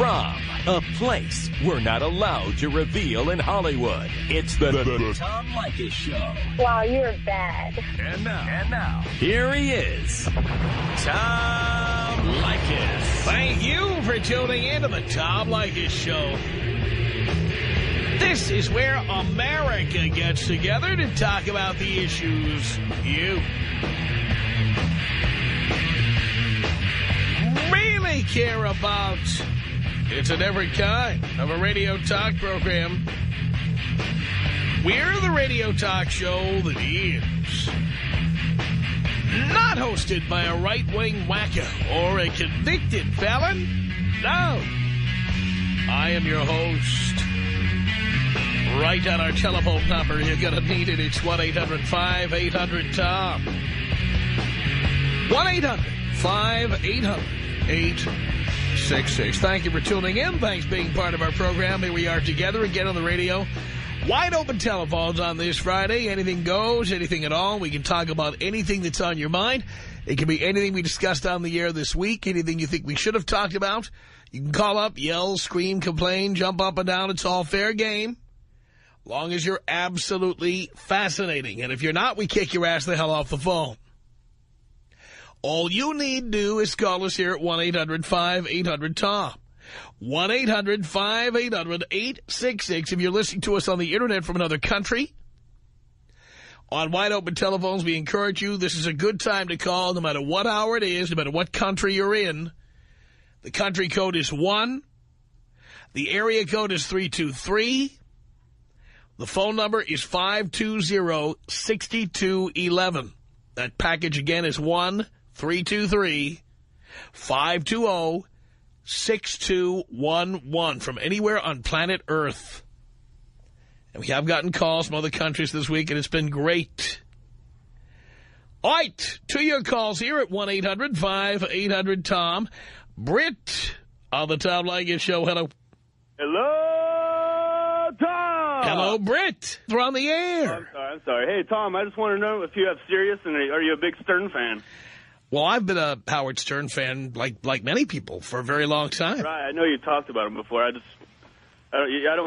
from, a place we're not allowed to reveal in Hollywood. It's the Tom Leykis Show. Wow, you're bad. And now, here he is, Tom Leykis. Thank you for tuning in to the Tom Leykis Show. This is where America gets together to talk about the issues you really care about. It's a different kind of a radio talk program. We're the radio talk show that is not hosted by a right-wing wacko or a convicted felon. No. I am your host. Write down our telephone number. You're going to need it. It's 1-800-5800-TOM. 1-800-5800-866. Thank you for tuning in. Thanks for being part of our program. Here we are together again on the radio. Wide open telephones on this Friday. Anything goes, anything at all. We can talk about anything that's on your mind. It can be anything we discussed on the air this week, anything you think we should have talked about. You can call up, yell, scream, complain, jump up and down. It's all fair game. Long as you're absolutely fascinating. And if you're not, we kick your ass the hell off the phone. All you need to do is call us here at 1-800-5800-TOM. 1-800-5800-866. If you're listening to us on the Internet from another country, on wide open telephones, we encourage you. This is a good time to call, no matter what hour it is, no matter what country you're in. The country code is 1. The area code is 323. The phone number is 520-6211. That package again is 1-323-520-6211 from anywhere on planet Earth. And we have gotten calls from other countries this week, and it's been great. All right, to your calls here at 1-800-5800-TOM. Britt on the Tom Leykis Show. Hello. Hello, Tom. Hello, Britt. We're on the air. I'm sorry. Hey, Tom, I just want to know if you have Sirius, and are you a big Stern fan? Well, I've been a Howard Stern fan, like many people, for a very long time. Right. I know you talked about him before. I don't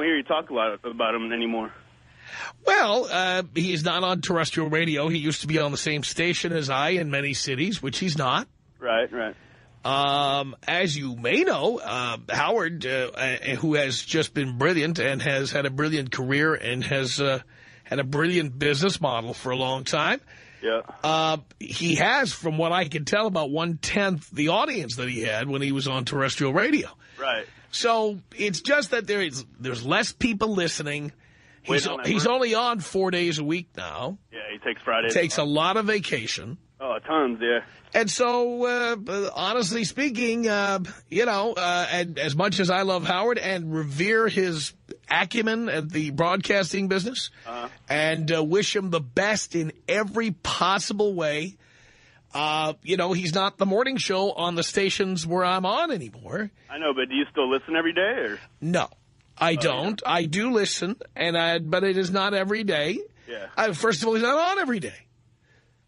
hear you talk a lot about him anymore. Well, he's not on terrestrial radio. He used to be on the same station as I in many cities, which he's not. Right. As you may know, Howard, who has just been brilliant and has had a brilliant career and has had a brilliant business model for a long time. Yeah. He has, from what I can tell, about 1/10 the audience that he had when he was on terrestrial radio. Right. So it's just that there's less people listening. He's only on 4 days a week now. Yeah, he takes Fridays. Takes a lot of vacation. Oh, tons, yeah. And so, honestly speaking, and as much as I love Howard and revere his acumen at the broadcasting business, and wish him the best in every possible way, he's not the morning show on the stations where I'm on anymore. I know, but do you still listen every day? Or? No, I don't. Yeah. I do listen, but it is not every day. Yeah. First of all, he's not on every day.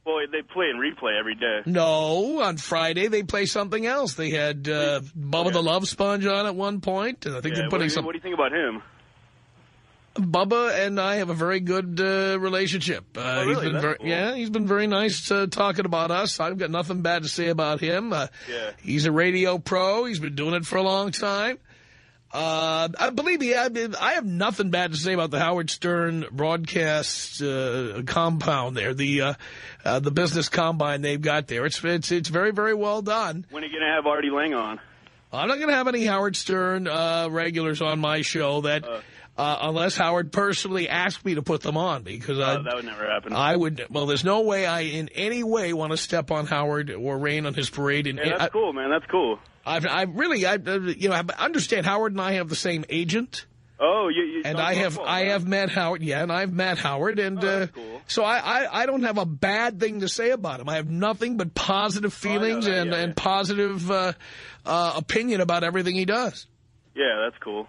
Well, they play and replay every day. No, on Friday they play something else. They had Bubba the Love Sponge on at one point, and I think they're putting What do you think about him? Bubba and I have a very good relationship. Really? He's been cool. he's been very nice talking about us. I've got nothing bad to say about him. He's a radio pro. He's been doing it for a long time. Believe me, I have nothing bad to say about the Howard Stern broadcast compound there, the business combine they've got there. It's very, very well done. When are you going to have Artie Lang on? I'm not going to have any Howard Stern regulars on my show unless Howard personally asked me to put them on, because that would never happen. Well, there's no way I in any way want to step on Howard or rain on his parade. That's cool, man. That's cool. I understand Howard and I have the same agent. Oh, and I have met Howard. Yeah, and I've met Howard, and that's cool. So I don't have a bad thing to say about him. I have nothing but positive feelings and positive opinion about everything he does. Yeah, that's cool.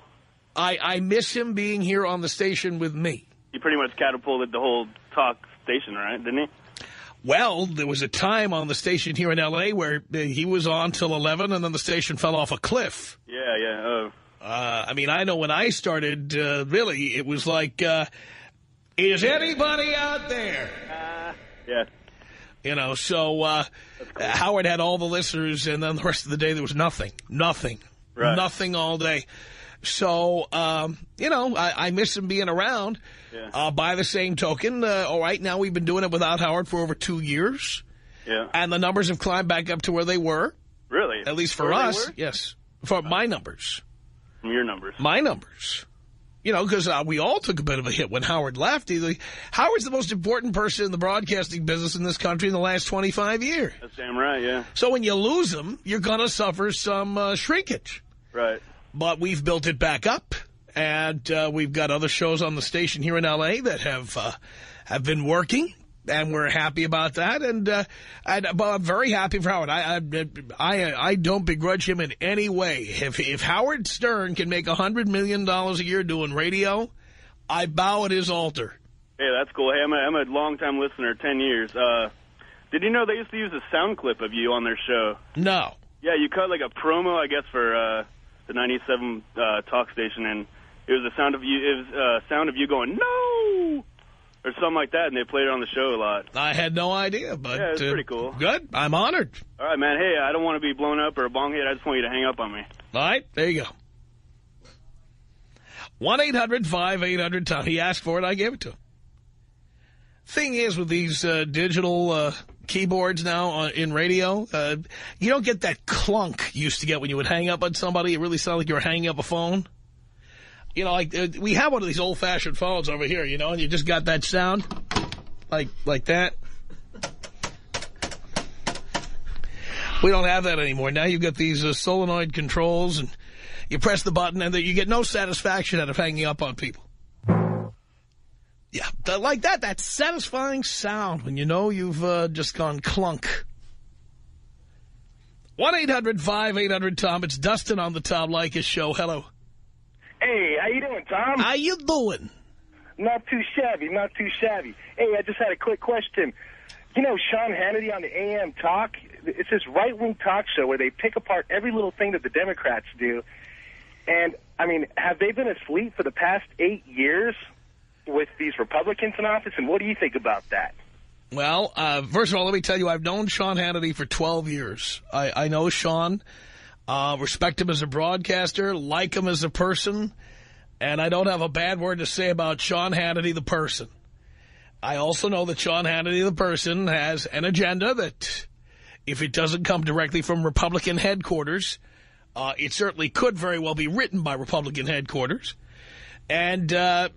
I miss him being here on the station with me. He pretty much catapulted the whole talk station, right? Didn't he? Well, there was a time on the station here in L.A. where he was on till 11, and then the station fell off a cliff. Yeah. I mean, I know when I started, really, it was like, is anybody out there? Yeah. You know, so cool. Howard had all the listeners, and then the rest of the day there was nothing. Right. Nothing all day. So, you know, I miss him being around. Yeah. By the same token, all right, now we've been doing it without Howard for over 2 years. Yeah. And the numbers have climbed back up to where they were. Really? At least for us, yes. For my numbers. Your numbers. My numbers. You know, because we all took a bit of a hit when Howard left. Howard's the most important person in the broadcasting business in this country in the last 25 years. That's damn right, yeah. So when you lose him, you're going to suffer some shrinkage. Right. But we've built it back up, and we've got other shows on the station here in L.A. that have been working, and we're happy about that. But I'm very happy for Howard. I don't begrudge him in any way. If Howard Stern can make $100 million a year doing radio, I bow at his altar. Hey, that's cool. Hey, I'm a long-time listener, 10 years. Did you know they used to use a sound clip of you on their show? No. Yeah, you cut like a promo, I guess, for the 97 talk station, and it was a sound of you. It was a sound of you going no, or something like that, and they played it on the show a lot. I had no idea, but yeah, it's pretty cool. Good, I'm honored. All right, man. Hey, I don't want to be blown up or a bong hit. I just want you to hang up on me. All right, there you go. 1-800-5800-TOM. He asked for it, I gave it to him. Thing is, with these digital keyboards now in radio, you don't get that clunk you used to get when you would hang up on somebody. It really sounded like you were hanging up a phone. You know, like we have one of these old-fashioned phones over here, you know, and you just got that sound like that. We don't have that anymore. Now you've got these solenoid controls, and you press the button, and you get no satisfaction out of hanging up on people. Yeah, like that satisfying sound when you know you've just gone clunk. 1-800-5800-TOM. It's Dustin on the Tom Leykis Show. Hello. Hey, how you doing, Tom? How you doing? Not too shabby, not too shabby. Hey, I just had a quick question. You know, Sean Hannity on the AM Talk, it's this right-wing talk show where they pick apart every little thing that the Democrats do. And, I mean, have they been asleep for the past 8 years with these Republicans in office, and what do you think about that? Well, first of all, let me tell you, I've known Sean Hannity for 12 years. I know Sean, respect him as a broadcaster, like him as a person, and I don't have a bad word to say about Sean Hannity, the person. I also know that Sean Hannity, the person, has an agenda that, if it doesn't come directly from Republican headquarters, it certainly could very well be written by Republican headquarters. And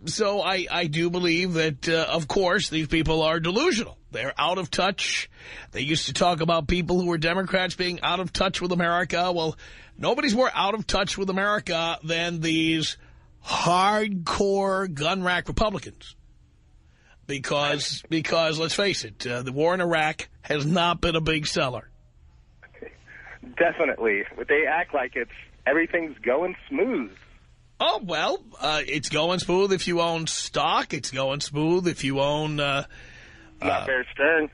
so I do believe that, of course, these people are delusional. They're out of touch. They used to talk about people who were Democrats being out of touch with America. Well, nobody's more out of touch with America than these hardcore gun rack Republicans. Because let's face it, the war in Iraq has not been a big seller. Definitely. But they act like everything's going smooth. Oh, well, it's going smooth if you own stock. It's going smooth if you own... not Bear Stearns.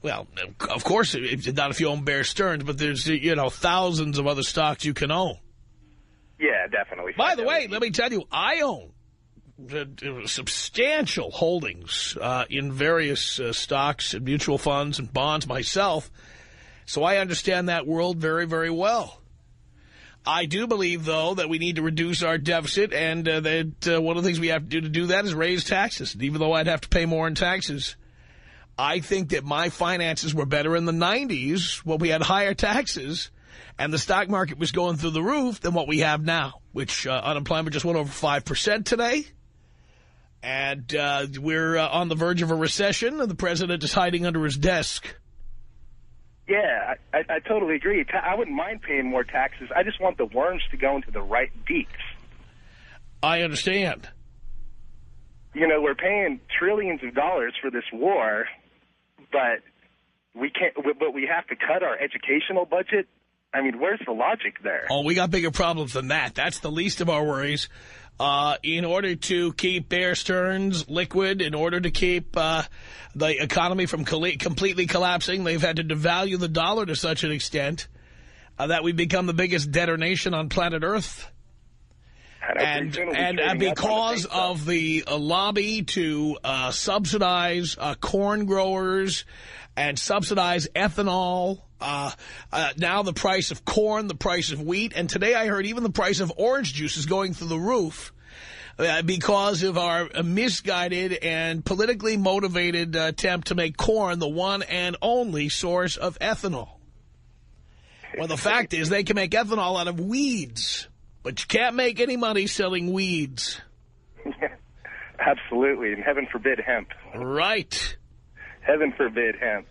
Well, of course, not if you own Bear Stearns, but there's, you know, thousands of other stocks you can own. Yeah, definitely. By the way, let me tell you, I own substantial holdings in various stocks and mutual funds and bonds myself, so I understand that world very, very well. I do believe, though, that we need to reduce our deficit, and that one of the things we have to do that is raise taxes. And even though I'd have to pay more in taxes, I think that my finances were better in the 90s when we had higher taxes and the stock market was going through the roof than what we have now, which unemployment just went over 5% today. And we're on the verge of a recession, and the president is hiding under his desk. Yeah, I totally agree. I wouldn't mind paying more taxes. I just want the worms to go into the right beaks. I understand. You know, we're paying trillions of dollars for this war, but we can't. But we have to cut our educational budget. I mean, where's the logic there? Oh, we got bigger problems than that. That's the least of our worries. In order to keep Bear Stearns liquid, in order to keep the economy from completely collapsing, they've had to devalue the dollar to such an extent that we've become the biggest debtor nation on planet Earth. And because of the lobby to subsidize corn growers and subsidize ethanol, now the price of corn, the price of wheat, and today I heard even the price of orange juice is going through the roof because of our misguided and politically motivated attempt to make corn the one and only source of ethanol. Well, the fact is they can make ethanol out of weeds, but you can't make any money selling weeds. Absolutely, and heaven forbid hemp. Right. Heaven forbid hemp.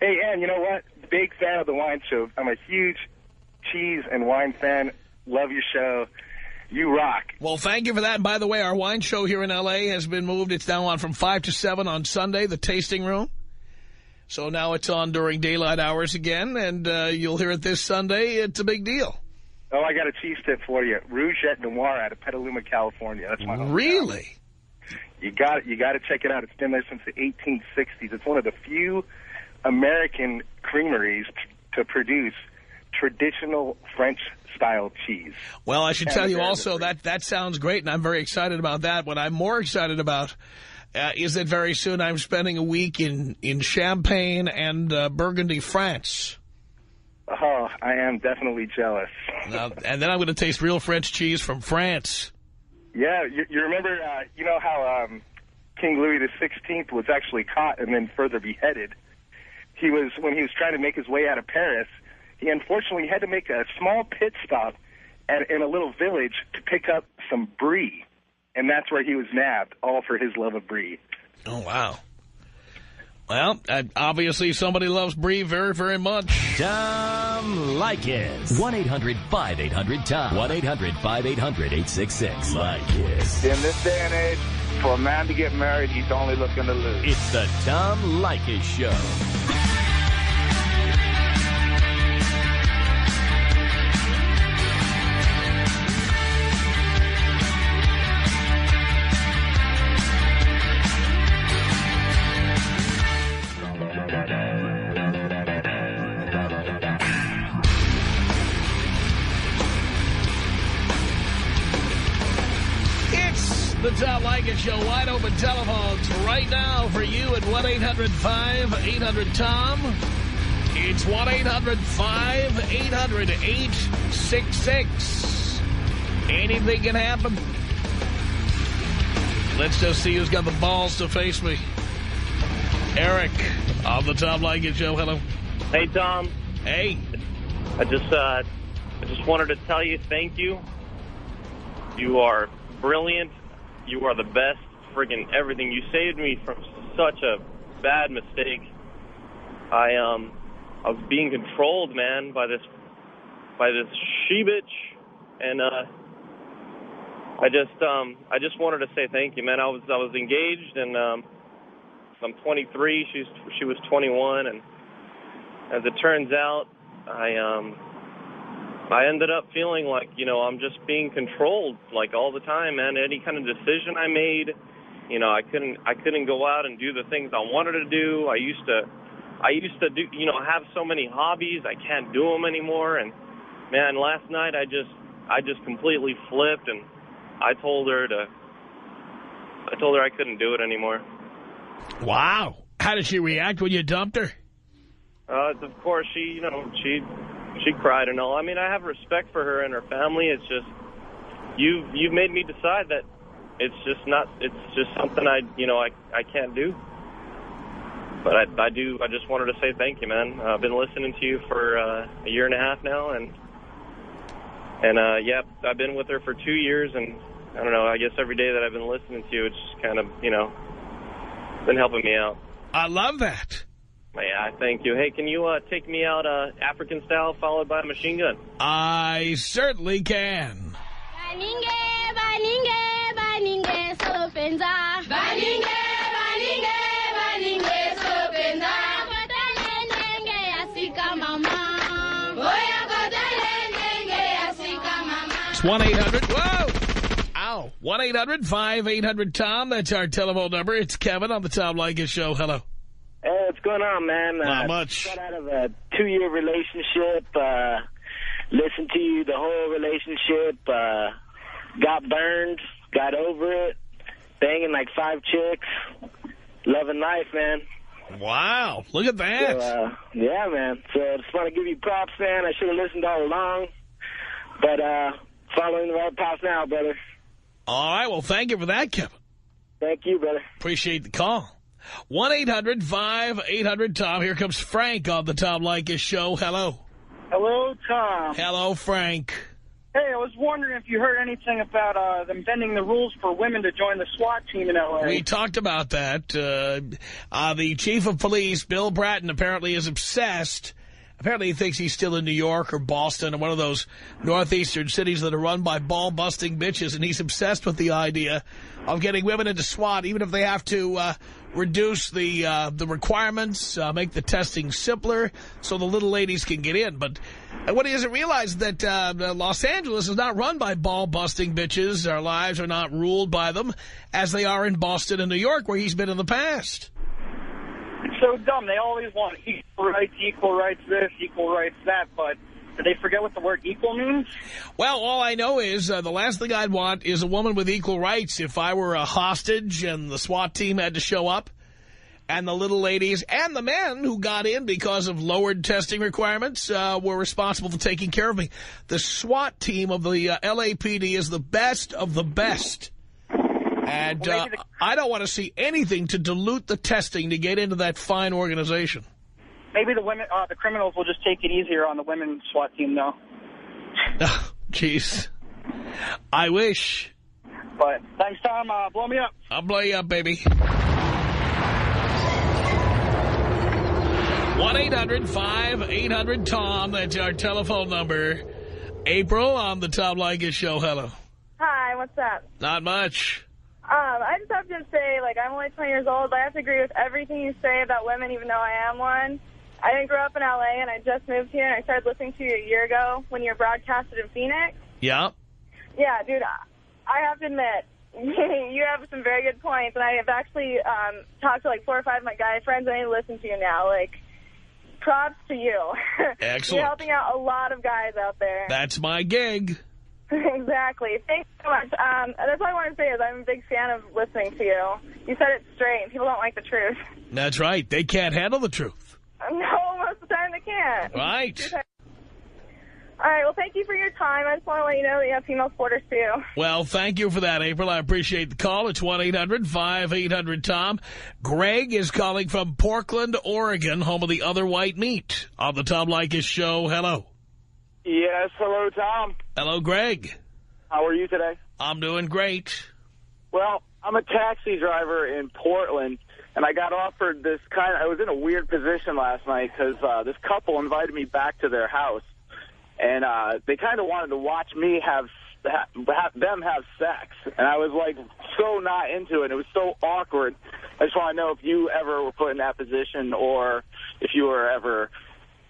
Hey, Ann, you know what? Big fan of the wine show. I'm a huge cheese and wine fan. Love your show. You rock. Well, thank you for that. And by the way, our wine show here in L.A. has been moved. It's now on from 5 to 7 on Sunday, the tasting room. So now it's on during daylight hours again, and you'll hear it this Sunday. It's a big deal. Oh, I got a cheese tip for you. Rouget Noir out of Petaluma, California. That's my hometown. Really? You got to check it out. It's been there since the 1860s. It's one of the few American creameries to produce traditional French-style cheese. Well, I should tell you also that sounds great, and I'm very excited about that. What I'm more excited about is that very soon I'm spending a week in Champagne and Burgundy, France. Oh, I am definitely jealous. And then I'm going to taste real French cheese from France. Yeah, you remember, you know how King Louis XVI was actually caught and then further beheaded? When he was trying to make his way out of Paris, he unfortunately had to make a small pit stop in a little village to pick up some brie. And that's where he was nabbed, all for his love of brie. Oh, wow. Well, obviously somebody loves brie very, very much. Tom Leykis. 1-800-5800-TOM. 1-800-5800-866. Leykis. In this day and age, for a man to get married, he's only looking to lose. It's the Tom Leykis Show. The Tom Leykis Show, wide open telephones right now for you at 1-800-5800-TOM. It's 1-800-5800-866. Anything can happen. Let's just see who's got the balls to face me. Eric on the Tom Leykis Show. Hello. Hey, Tom. Hey. I just wanted to tell you thank you. You are brilliant. You are the best, friggin' everything. You saved me from such a bad mistake. I was being controlled, man, by this she-bitch, and I just wanted to say thank you, man. I was engaged, and I'm 23. She was 21, and as it turns out, I ended up feeling like, you know, I'm just being controlled, like, all the time, man. Any kind of decision I made, you know, I couldn't go out and do the things I wanted to do. I used to do, you know, have so many hobbies. I can't do them anymore. And, man, last night I just completely flipped, and I told her I couldn't do it anymore. Wow. How did she react when you dumped her? Of course, she cried and all. I mean, I have respect for her and her family. It's just, you've made me decide that it's just something I can't do. But I just wanted to say thank you, man. I've been listening to you for a year and a half now, and yeah, I've been with her for 2 years, and I don't know, I guess every day that I've been listening to you, it's just kind of, you know, been helping me out. I love that. Yeah, thank you. Hey, can you take me out African style followed by a machine gun? I certainly can. Baninge, baninge, baninge, sopenza. Baninge, baninge, baninge, sopenza. Nenge asika mama. Oya It's 1-800. Whoa! Ow. 1-800-5800-TOM. That's our telephone number. It's Kevin on the Tom Leykis Show. Hello. Hey, what's going on, man? Not much. Got out of a 2-year relationship. Listened to you the whole relationship. Got burned. Got over it. Banging like 5 chicks. Loving life, man. Wow. Look at that. So, yeah, man. So I just want to give you props, man. I should have listened all along. But following the right path now, brother. All right. Well, thank you for that, Kevin. Thank you, brother. Appreciate the call. 1-800-5800-TOM. Here comes Frank on the Tom Leykis Show. Hello. Hello, Tom. Hello, Frank. Hey, I was wondering if you heard anything about them bending the rules for women to join the SWAT team in L.A. We talked about that. The chief of police, Bill Bratton, apparently is obsessed. Apparently he thinks he's still in New York or Boston or one of those northeastern cities that are run by ball-busting bitches, and he's obsessed with the idea of getting women into SWAT, even if they have to reduce the requirements, make the testing simpler so the little ladies can get in. But what he doesn't realize is that Los Angeles is not run by ball-busting bitches. Our lives are not ruled by them as they are in Boston and New York, where he's been in the past. It's so dumb. They always want equal rights this, equal rights that, but do they forget what the word equal means? Well, all I know is the last thing I'd want is a woman with equal rights. If I were a hostage and the SWAT team had to show up, and the little ladies and the men who got in because of lowered testing requirements were responsible for taking care of me. The SWAT team of the LAPD is the best of the best. And I don't want to see anything to dilute the testing to get into that fine organization. Maybe the women, the criminals will just take it easier on the women's SWAT team, though. Jeez. I wish. But thanks, Tom. Blow me up. I'll blow you up, baby. 1-800-5800-TOM. That's our telephone number. April on the Tom Leykis Show. Hello. Hi, what's up? Not much. I just have to say, I'm only 20 years old, but I have to agree with everything you say about women, even though I am one. I didn't grow up in L.A., and I just moved here, and I started listening to you a year ago when you were broadcasted in Phoenix. Yeah. Yeah, dude, I have to admit, you have some very good points, and I have actually talked to 4 or 5 of my guy friends, and I listen to you now. Props to you. Excellent. You're helping out a lot of guys out there. That's my gig. Exactly. Thanks so much. That's all I want to say is I'm a big fan of listening to you. You said it straight, and people don't like the truth. That's right. They can't handle the truth. No, most of the time they can't. Right. All right, well, thank you for your time. I just want to let you know that you have female supporters, too. Well, thank you for that, April. I appreciate the call. It's 1-800-5800-TOM. Greg is calling from Portland, Oregon, home of the other white meat on the Tom Leykis Show. Hello. Yes, hello, Tom. Hello, Greg. How are you today? I'm doing great. Well, I'm a taxi driver in Portland, and I got offered this I was in a weird position last night because this couple invited me back to their house, and they kind of wanted to watch me have them have sex, and I was so not into it. It was so awkward. I just want to know if you ever were put in that position or if you were ever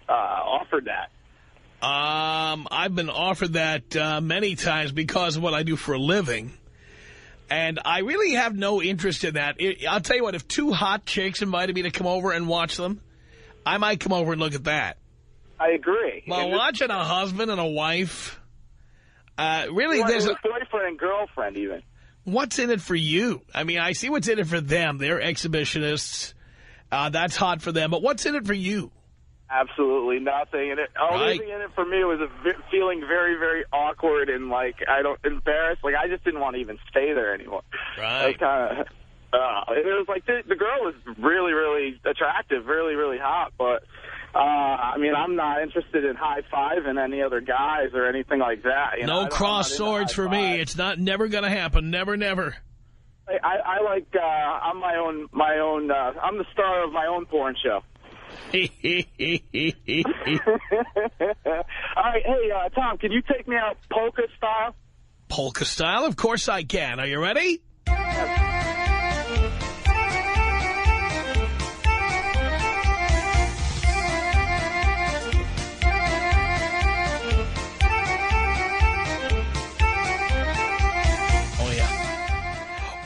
offered that. I've been offered that many times because of what I do for a living. And I really have no interest in that. I'll tell you what, if 2 hot chicks invited me to come over and watch them, I might come over and look at that. I agree. Well, watching a husband and a wife, really, there's a boyfriend and girlfriend even. What's in it for you? I mean, I see what's in it for them. They're exhibitionists. That's hot for them. But what's in it for you? Absolutely nothing. And only thing in it for me was feeling very, very awkward and embarrassed. I just didn't want to even stay there anymore. Right. It was the girl was really, really attractive, really, really hot. But I mean, I'm not interested in high-fiving any other guys or anything like that. No cross swords for me. It's never going to happen. Never, never. I'm my own. I'm the star of my own porn show. All right, hey, Tom, can you take me out polka style? Polka style? Of course I can. Are you ready?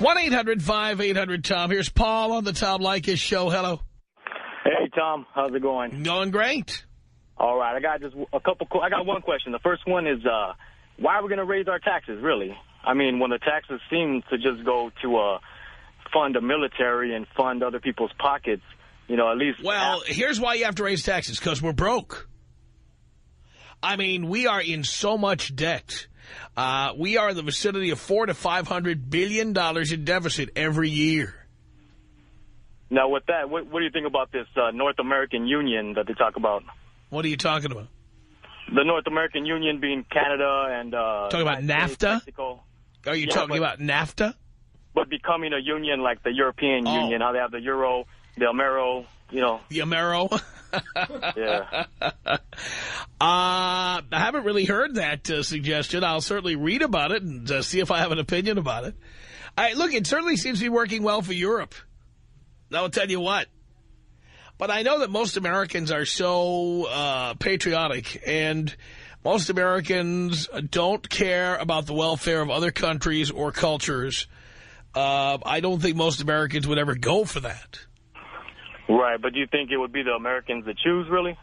1-800-5800-TOM. Here's Paul on the Tom Leykis show. Hello. Hey, Tom. How's it going? Going great. All right. I got just a couple. I got one question. The first one is, why are we going to raise our taxes, really? I mean, when the taxes seem to just go to fund the military and fund other people's pockets, you know, at least... Well, here's why you have to raise taxes, because we're broke. I mean, we are in so much debt. We are in the vicinity of $400 to $500 billion in deficit every year. Now, with that, what do you think about this North American Union that they talk about? What are you talking about? The North American Union being Canada and... talking about NAFTA? Mexico. Are you talking about NAFTA? But becoming a union like the European Union, how they have the Euro, the Amero, you know. The Amero? Yeah. I haven't really heard that suggestion. I'll certainly read about it and see if I have an opinion about it. Look, it certainly seems to be working well for Europe. I'll tell you what. But I know that most Americans are so patriotic, and most Americans don't care about the welfare of other countries or cultures. I don't think most Americans would ever go for that. Right, but do you think it would be the Americans that choose, really?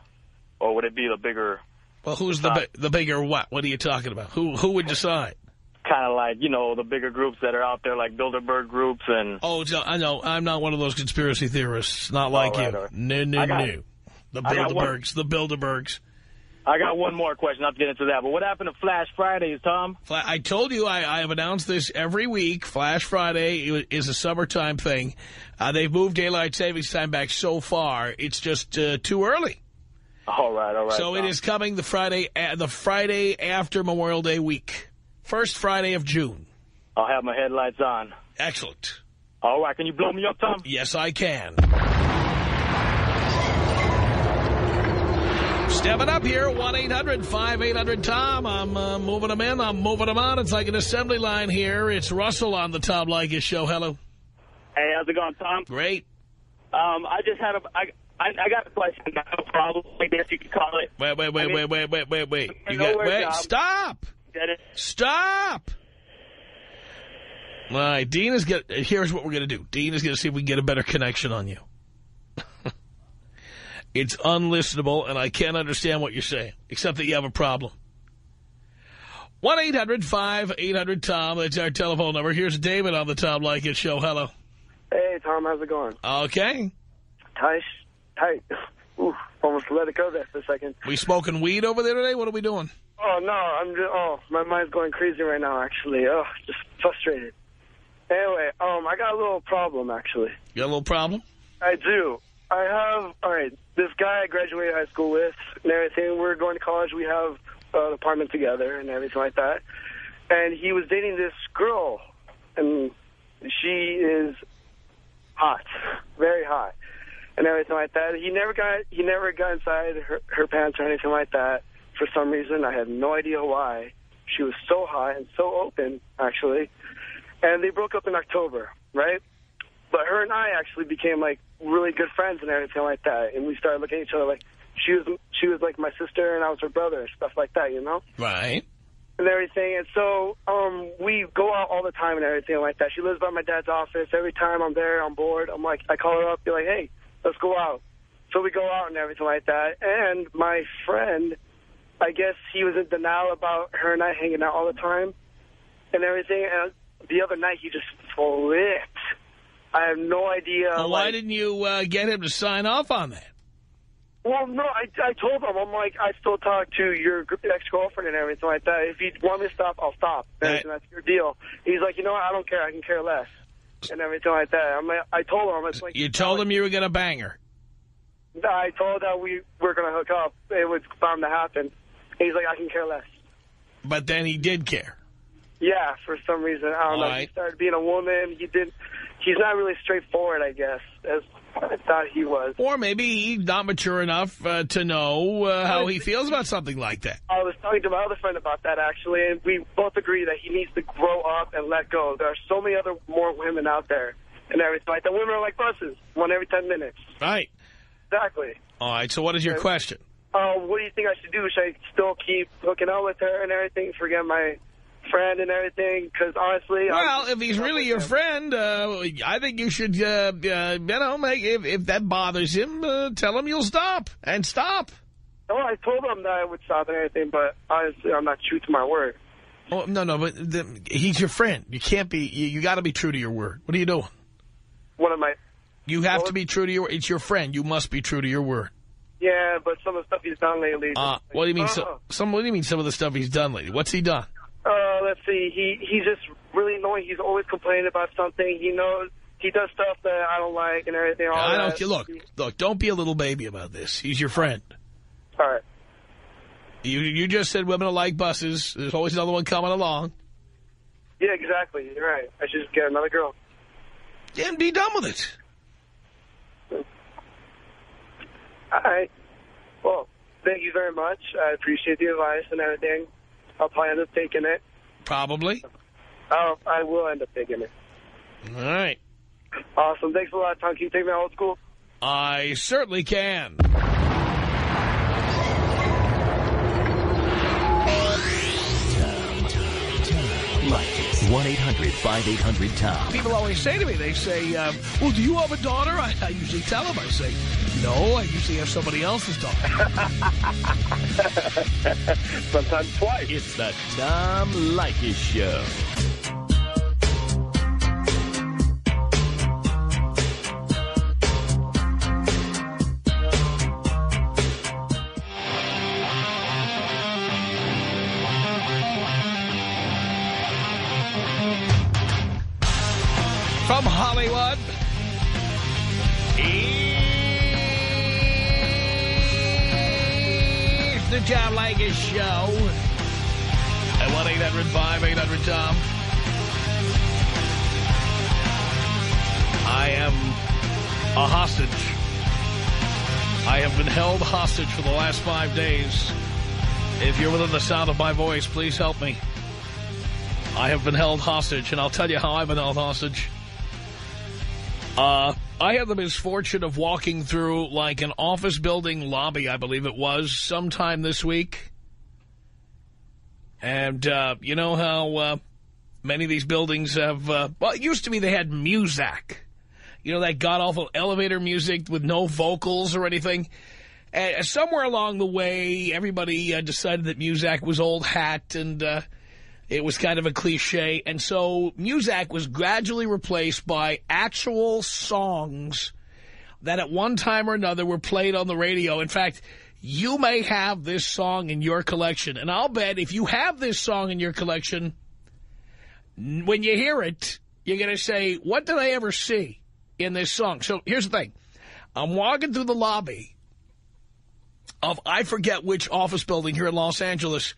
Or would it be the bigger... Well, who's the bigger what? What are you talking about? Who would decide? Kind of like, you know, the bigger groups that are out there, like Bilderberg groups and... Oh, I know. I'm not one of those conspiracy theorists. Not like you. Right. No. The Bilderbergs. I got one more question, not to get into that. But what happened to Flash Fridays, Tom? I told you I have announced this every week. Flash Friday is a summertime thing. They've moved daylight savings time back so far. It's just too early. All right. So Tom, it is coming the Friday after Memorial Day week. First Friday of June. I'll have my headlights on. Excellent. All right. Can you blow me up, Tom? Yes, I can. Stepping up here, 1-800-5800-TOM. I'm moving them in. I'm moving them on. It's like an assembly line here. It's Russell on the Tom Leykis show. Hello. Hey, how's it going, Tom? Great. I just had I got a question. No problem. I guess you could call it. Wait. Stop. Get it? Stop. All right, Dean is here's what we're going to do. Dean is going to see if we can get a better connection on you. It's unlistenable, and I can't understand what you're saying, except that you have a problem. 1-800-5800-TOM. That's our telephone number. Here's David on the Tom Leykis show. Hello. Hey, Tom. How's it going? Okay. Tight. Ooh, almost let it go there for a second. We smoking weed over there today? What are we doing? Oh, no. My mind's going crazy right now, actually. Oh, just frustrated. Anyway, I got a little problem, actually. You got a little problem? I do. All right, this guy I graduated high school with and everything, we're going to college, we have an apartment together and everything like that. And he was dating this girl, and she is hot, very hot, and everything like that. He never got inside her pants or anything like that for some reason. I have no idea why. She was so hot and so open, actually. And they broke up in October, right? But her and I actually became, like, really good friends and everything like that. And we started looking at each other like she was like my sister and I was her brother and stuff like that, you know? Right. And everything. And so we go out all the time and everything like that. She lives by my dad's office. Every time I'm there, I'm bored. I'm like, I call her up, be like, hey, let's go out. So we go out and everything like that. And my friend, I guess he was in denial about her and I hanging out all the time and everything. And the other night he just flipped. I have no idea. Well, why didn't you get him to sign off on that? Well, no, I told him, I'm like, I still talk to your ex-girlfriend and everything like that. If you want me to stop, I'll stop. And that's your deal. He's like, you know what, I don't care. I can care less. And everything like that. I told him. It's like, you told him you were going to bang her? I told that we were going to hook up. It was bound to happen. And he's like, I can care less. But then he did care. Yeah, for some reason. I don't know. Right. He started being a woman. He's not really straightforward, I guess, as I thought he was. Or maybe he's not mature enough to know how he feels about something like that. I was talking to my other friend about that, actually, and we both agree that he needs to grow up and let go. There are so many more women out there and everything like that. Women are like buses, one every 10 minutes. Right. Exactly. All right, so what is your question? What do you think I should do? Should I still keep hooking up with her and everything, forget my friend and everything, because honestly... Well, if he's really your friend, I think you should, you know, if that bothers him, tell him you'll stop, and stop. Oh, I told him that I would stop and everything, but honestly, I'm not true to my word. Oh, no, but he's your friend. You can't be, you got to be true to your word. What are you doing? What am I... You have to be true to your... It's your friend. You must be true to your word. Yeah, but some of the stuff he's done lately... what do you mean? What do you mean some of the stuff he's done lately? What's he done? Let's see. He's just really annoying. He's always complaining about something. He knows he does stuff that I don't like and everything. Look. Don't be a little baby about this. He's your friend. All right. You just said women are like buses. There's always another one coming along. Yeah, exactly. You're right. I should just get another girl. Yeah, and be done with it. All right. Well, thank you very much. I appreciate the advice and everything. I'll probably end up taking it. Probably. I will end up taking it. All right. Awesome. Thanks a lot, Tom. Can you take me to old school? I certainly can. Leykis. 1-800-5800-TOM. People always say to me, they say, well, do you have a daughter? I usually tell them, I say, no, I usually have somebody else's daughter. Sometimes twice. It's the Tom Leykis Show. From Hollywood, it's the Tom Leykis Show at 1-800-5800-TOM. I am a hostage. I have been held hostage for the last 5 days. If you're within the sound of my voice, please help me. I have been held hostage, and I'll tell you how I've been held hostage. I had the misfortune of walking through, like, an office building lobby, I believe it was, sometime this week. And, you know how many of these buildings have, well, it used to be they had Muzak. You know, that god-awful elevator music with no vocals or anything. And somewhere along the way, everybody decided that Muzak was old hat and... it was kind of a cliche, and so Muzak was gradually replaced by actual songs that at one time or another were played on the radio. In fact, you may have this song in your collection, and I'll bet if you have this song in your collection, when you hear it, you're going to say, what did I ever see in this song? So here's the thing. I'm walking through the lobby of I forget which office building here in Los Angeles,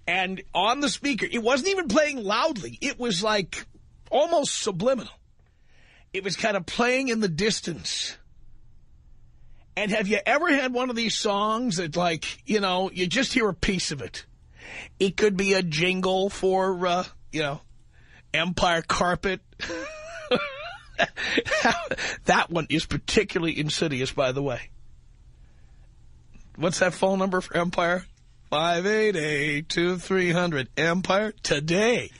and on the speaker, it wasn't even playing loudly. It was like almost subliminal. It was kind of playing in the distance. And have you ever had one of these songs that, like, you know, you just hear a piece of it? It could be a jingle for, you know, Empire Carpet. That one is particularly insidious, by the way. What's that phone number for Empire? 588-2300 Empire today.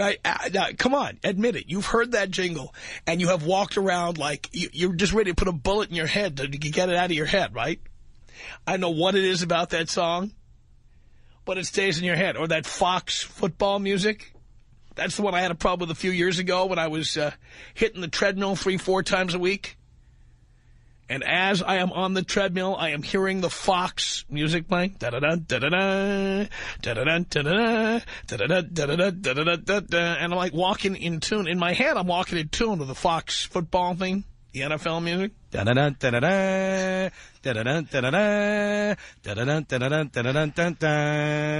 Right, now, come on, admit it. You've heard that jingle, and you have walked around like you're just ready to put a bullet in your head to get it out of your head, right? I don't know what it is about that song, but it stays in your head. Or that Fox football music. That's the one I had a problem with a few years ago when I was hitting the treadmill 3-4 times a week. And as I am on the treadmill, I am hearing the Fox music playing. Da-da-da, da-da-da, da-da-da, da-da-da, da-da-da, da-da-da, da-da-da, and I'm like walking in tune. In my head, I'm walking in tune to the Fox football thing, the NFL music. Da-da-da, da-da-da, da-da-da, da-da-da, da-da-da, da-da-da, da-da-da, da-da-da, da-da-da, da-da-da, da-da-da,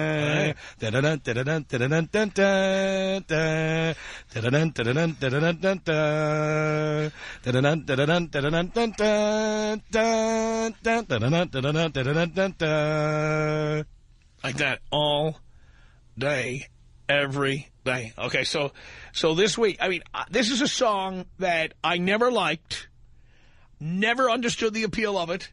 da-da-da, da-da-da, da-da-da, da-da-da, da-da-da, da-da-da, da-da-da, da-da-da, like that all day, every day. Okay, so this week, I mean, this is a song that I never liked. Never understood the appeal of it.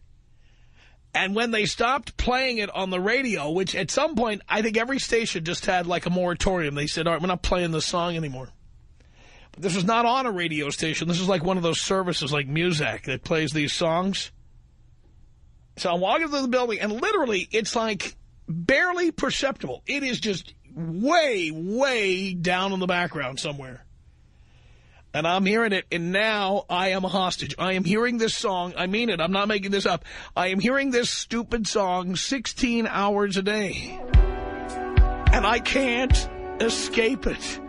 And when they stopped playing it on the radio, which at some point, I think every station just had like a moratorium. They said, all right, we're not playing this song anymore. But this was not on a radio station. This is like one of those services like Muzak that plays these songs. So I'm walking through the building, and literally, it's like barely perceptible. It is just way, way down in the background somewhere. And I'm hearing it, and now I am a hostage. I am hearing this song. I mean it. I'm not making this up. I am hearing this stupid song 16 hours a day. And I can't escape it.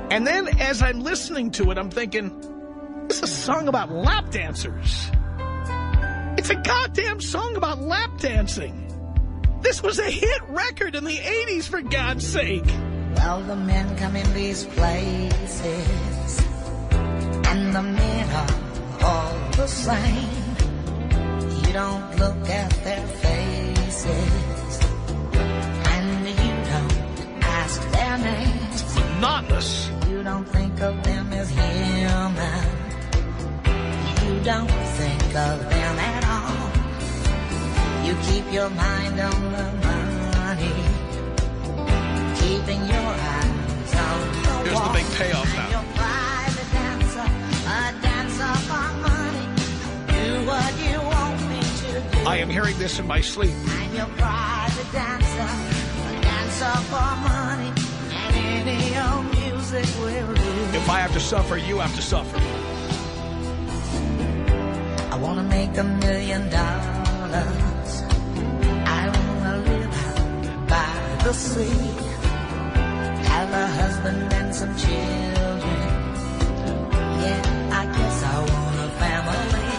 And then as I'm listening to it, I'm thinking, this is a song about lap dancers. It's a goddamn song about lap dancing. This was a hit record in the 80s, for God's sake. Well, the men come in these places, and the men are all the same. You don't look at their faces, and you don't ask their names. It's monotonous. You don't think of them as human. You don't think of them at all. You keep your mind on the money, keeping your eyes on the Here's the big payoff now. You're private dancer, a dancer for money. Do what you want me to do. I am hearing this in my sleep. I'm your private dancer, a dancer for money. And any old music will do. If I have to suffer, you have to suffer. I want to make $1 million. I want to live out by the sea. Have a husband and some children. Yeah, I guess I want a family.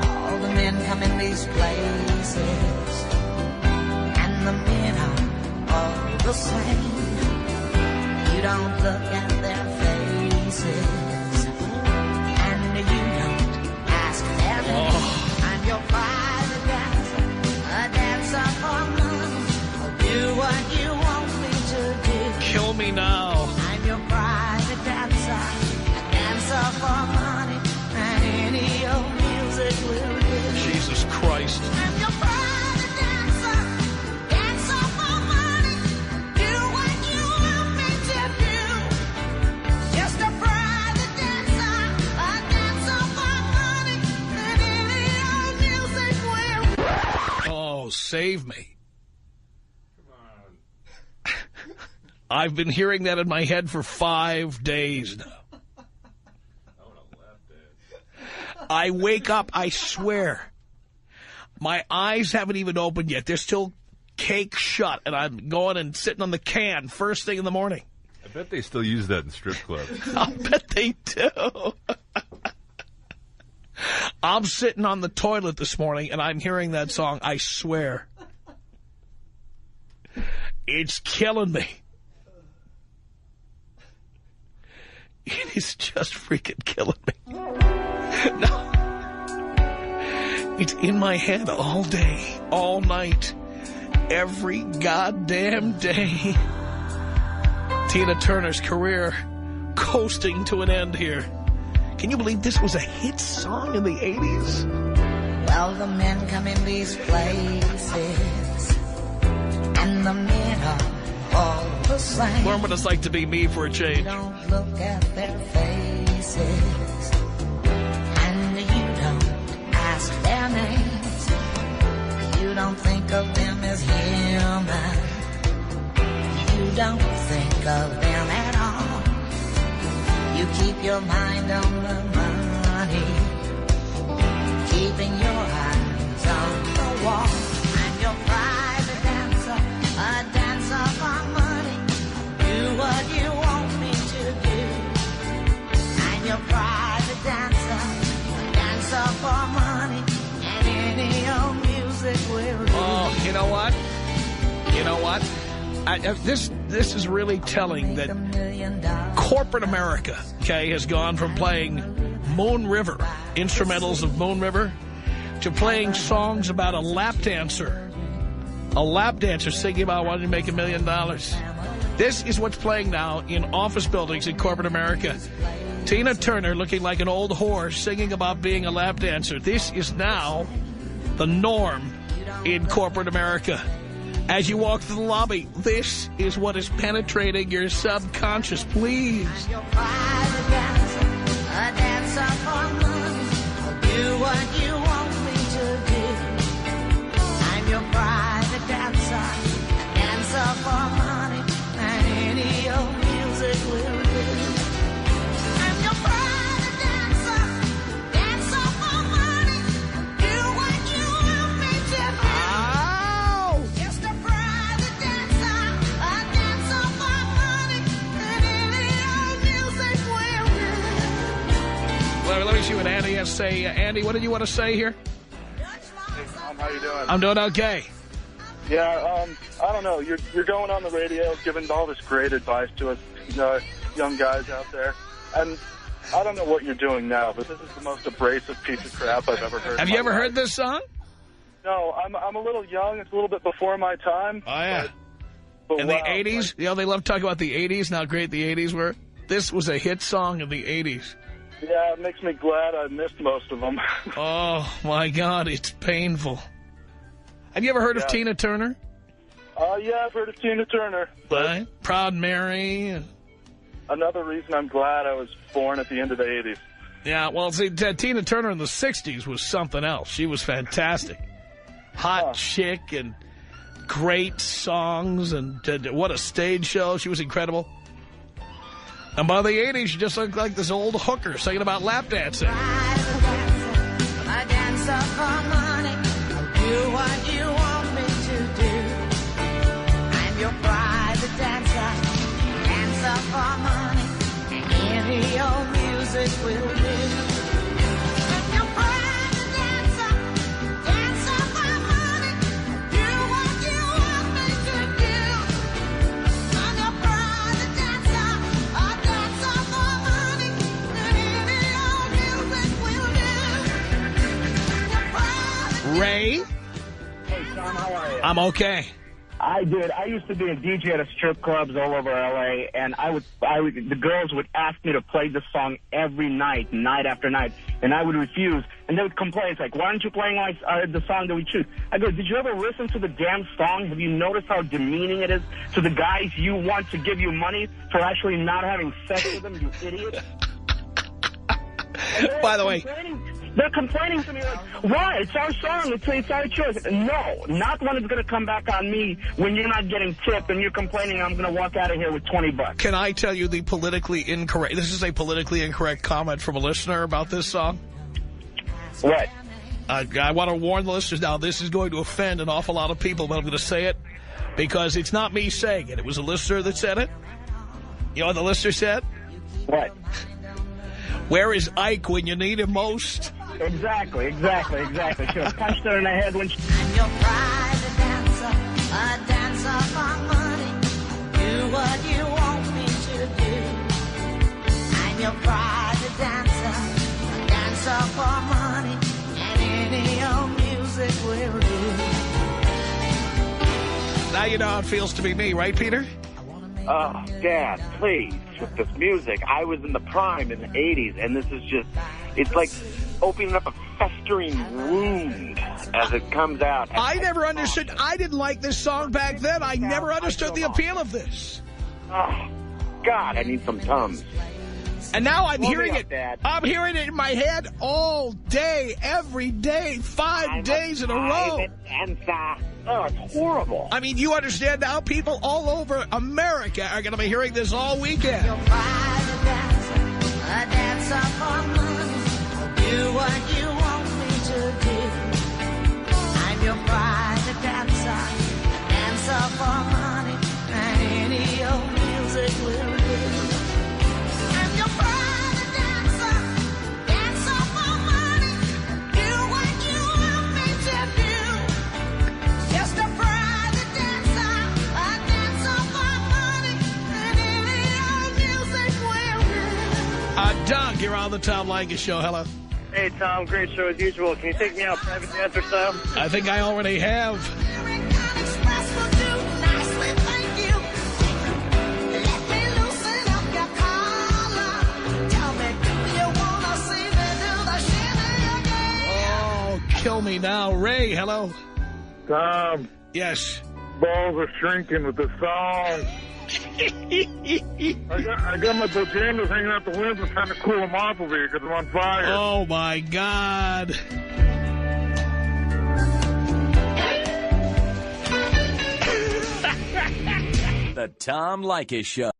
All the men come in these places, and the men are all the same. You don't look at their faces, and you don't ask their name. I'm your private dancer, a dancer for money. I'll do what you want me to do. Kill me now. I'm your private dancer, a dancer for money. And any old music will do. Jesus Christ. I'm your private dancer, dancer for money. Do what you want me to do. Just a private dancer, a dancer for money. And any old music will. Oh, save me. I've been hearing that in my head for 5 days now. I wake up, I swear. My eyes haven't even opened yet. They're still cake shut, and I'm going and sitting on the can first thing in the morning. I bet they still use that in strip clubs. I bet they do. I'm sitting on the toilet this morning, and I'm hearing that song, I swear. It's killing me. It is just freaking killing me. No. It's in my head all day, all night, every goddamn day. Tina Turner's career coasting to an end here. Can you believe this was a hit song in the 80s? Well, the men come in these places, and the men are all the same. Learn what it's like to be me for a change. Don't look at their faces, and you don't ask their names. You don't think of them as human. You don't think of them at all. You keep your mind on the money, keeping your eyes on the wall. I'm your private dancer, a dancer for money. Do what you want me to do. I'm your private dancer, a dancer for money. And any old music will do. Oh, you know what? You know what? This is really telling that corporate America, okay, has gone from playing Moon River, instrumentals of Moon River, to playing songs about a lap dancer. A lap dancer singing about wanting to make $1 million. This is what's playing now in office buildings in corporate America. Tina Turner looking like an old whore singing about being a lap dancer. This is now the norm in corporate America. As you walk through the lobby, this is what is penetrating your subconscious. Please. I'm your private dancer, a dancer for money. I'll do what you want me to do. I'm your private dancer, a dancer for money, and any old music will do. I'm your private dancer, dancer for money. Do what you want me to do. Just a private dancer, a dancer for money, and any old music will do. Let me see what Andy has to say. Andy, what did you want to say here? Hey, Tom, how you doing? I'm doing okay. Yeah, I don't know. You're going on the radio giving all this great advice to us young guys out there. And I don't know what you're doing now, but this is the most abrasive piece of crap I've ever heard. Have you ever heard this song? No, I'm a little young. It's a little bit before my time. Oh, yeah. But In the 80s? You know, they love talking about the 80s and how great the 80s were. This was a hit song in the 80s. Yeah, it makes me glad I missed most of them. Oh, my God, it's painful. Have you ever heard of Tina Turner? Yeah, I've heard of Tina Turner. Right. Proud Mary. Another reason I'm glad I was born at the end of the 80s. Yeah, well, see, Tina Turner in the 60s was something else. She was fantastic. Hot chick and great songs and what a stage show. She was incredible. And by the 80s, she just looked like this old hooker singing about lap dancing. A dancer for money. I'll do what you want me to do. I'm your private dancer, dancer for money, and any old music will do. I'm your private dancer, dancer for money. Do what you want me to do. I'm your private dancer, a dancer for money, and any old music will do. Ray? Hey, Tom, how are you? I'm okay. I used to be a DJ at strip clubs all over L.A., and the girls would ask me to play this song every night, night after night, and I would refuse. And they would complain, it's like, why aren't you playing the song that we choose? I go, did you ever listen to the damn song? Have you noticed how demeaning it is to the guys you want to give you money for actually not having sex with them, you idiot? By the way, they're complaining to me like, why? It's our song. It's our choice. No, not when it's going to come back on me when you're not getting tipped and you're complaining I'm going to walk out of here with $20. Can I tell you the politically incorrect... This is a politically incorrect comment from a listener about this song. What? I want to warn the listeners now, this is going to offend an awful lot of people, but I'm going to say it because it's not me saying it. It was a listener that said it. You know what the listener said? What? Where is Ike when you need him most? Exactly. Should have punched her in the head when she... I'm your private dancer, a dancer for money. Do what you want me to do. I'm your private dancer, a dancer for money, and any old music will do. Now you know how it feels to be me, right, Peter? Oh, Dad, please, with this music. I was in the prime in the 80s, and this is just, it's like opening up a festering wound as it comes out. I never understood. I didn't like this song back then. I never understood the appeal of this. Oh, God, I need some Tums. And now I'm hearing it. Dad. I'm hearing it in my head all day, every day, 5 days in a row. Oh, it's horrible. I mean, you understand now? People all over America are going to be hearing this all weekend. Your private dancer, a dancer for money. Do what you want me to do. I'm your private dancer, dancer for money, and any old music will do. I'm your private dancer, dancer for money. Do what you want me to do. Just a private dancer, a dancer for money, and any old music will do. Doug, you're on the Tom Leykis Show. Hello. Hey, Tom, great show as usual. Can you take me out private dancer style? I think I already have. kill me now. Ray, hello. Tom. Yes. Balls are shrinking with the song. I got my pajamas hanging out the window trying to cool them off over here because I'm on fire. Oh, my God. The Tom Leykis Show.